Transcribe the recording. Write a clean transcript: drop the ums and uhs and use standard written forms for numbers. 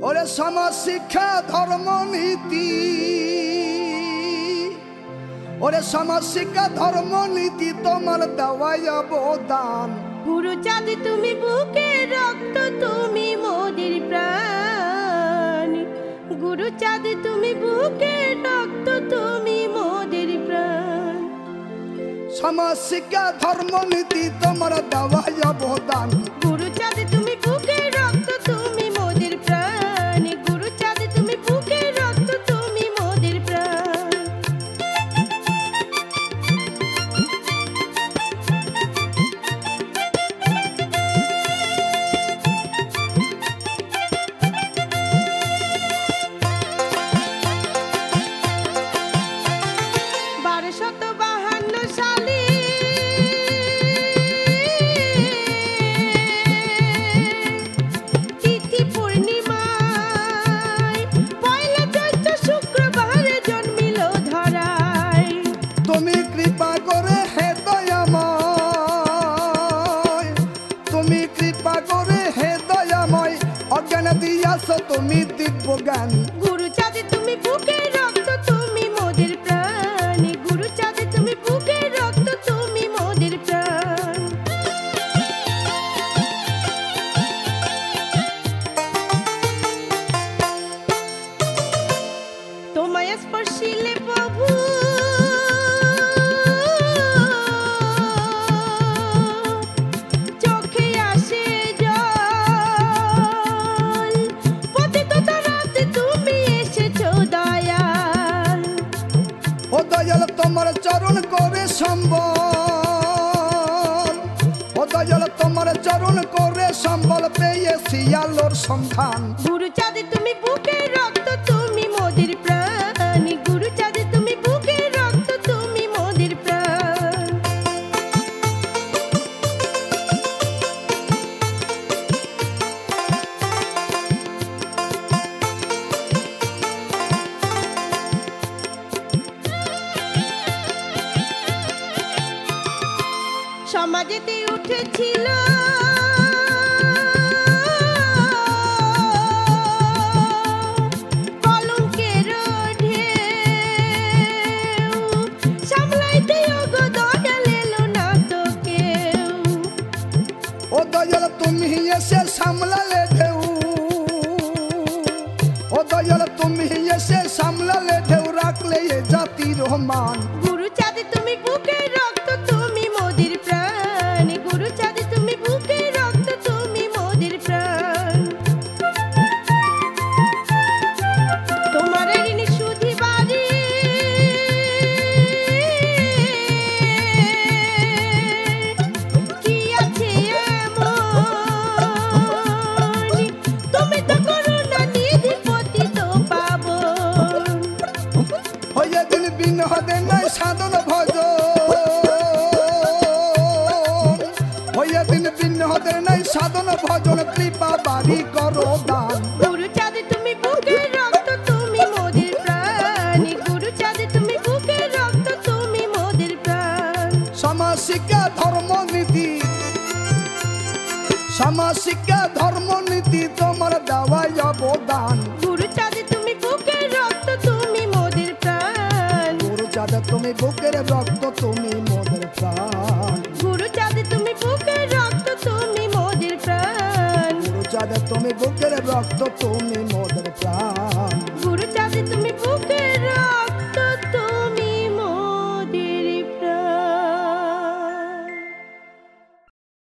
ওরে সমাজ শিক্ষা ধর্ম নীতি, ওরে সমাজ শিক্ষা ধর্ম নীতি তোমার দেওয়াই অবদান। গুরুচাঁদ তুমি বুকের রক্ত, তুমি মোদের প্রাণ। গুরুচাঁদ তুমি বুকের রক্ত, তুমি মোদের প্রাণ। সমাজ শিক্ষা ধর্ম নীতি তোমার দেওয়াই অবদান। গুরুচাঁদ তুমি বুকের রক্ত, তুমি মোদের প্রাণ। গুরুচাঁদ তুমি বুকের রক্ত, তুমি মোদের প্রাণ। তুমি দিব্য জ্ঞান। গুরুচাঁদ তুমি বুকের রক্ত, তুমি মোদের প্রাণ। গুরুচাঁদ তুমি বুকের রক্ত, তুমি মোদের প্রাণ। তোমায় স্পর্শিলে প্রভু তোমার চরণ করে সম্বল, ও দয়াল তোমার চরণ করে সম্বল পেয়েছি আলোর সন্ধান। গুরুচাঁদ তুমি বুকের রক্ত, তুমি মোদের প্রাণ। গুরুচাঁদ তুমি বুকের রক্ত, তুমি মোদের প্রাণ। সমাজেতে উঠেছিল কলঙ্কের ঢেউ, সামলাইতে ওগো দয়াল এলো না তো কেউ। ও দয়াল তুমি এসে সামলালে ঢেউ, ও দয়াল তুমি এসে সামলালে ঢেউ, রাখলে এ জাতির মান। গুরুচাঁদ তুমি বুকের রক্ত, তুমি মোদের প্রাণ। গুরুচাঁদ তুমি বুকের রক্ত, তুমি মোদের প্রাণ। তোমার ঋণ শুধিবারে কি আছে এমন, তুমি তো করুণা নিধি পতিত পাবন। হয়ে দিন বিনোদে নাই সাধন ভজন, হয়ে দিন বিনোদে নাই সাধন ভজন, কৃপা বাড়ি করো দান। গুরুচাঁদ তুমি বুকের রক্ত, তুমি মোদের প্রাণ। গুরুচাঁদ তুমি বুকের রক্ত, তুমি মোদের প্রাণ। সমাজ শিক্ষা ধর্ম নীতি, সমাজ শিক্ষা ধর্ম নীতি তোমার দেওয়াই অবদান। গুরুচাঁদ তুমি বুকের রক্ত, তুমি মোদের প্রাণ। গুরুচাঁদ তুমি বুকের রক্ত, তুমি মোদের প্রাণ। গুরুচাঁদ তুমি বুকের রক্ত, তুমি মোদের প্রাণ। গুরুচাঁদ তুমি বুকের রক্ত, তুমি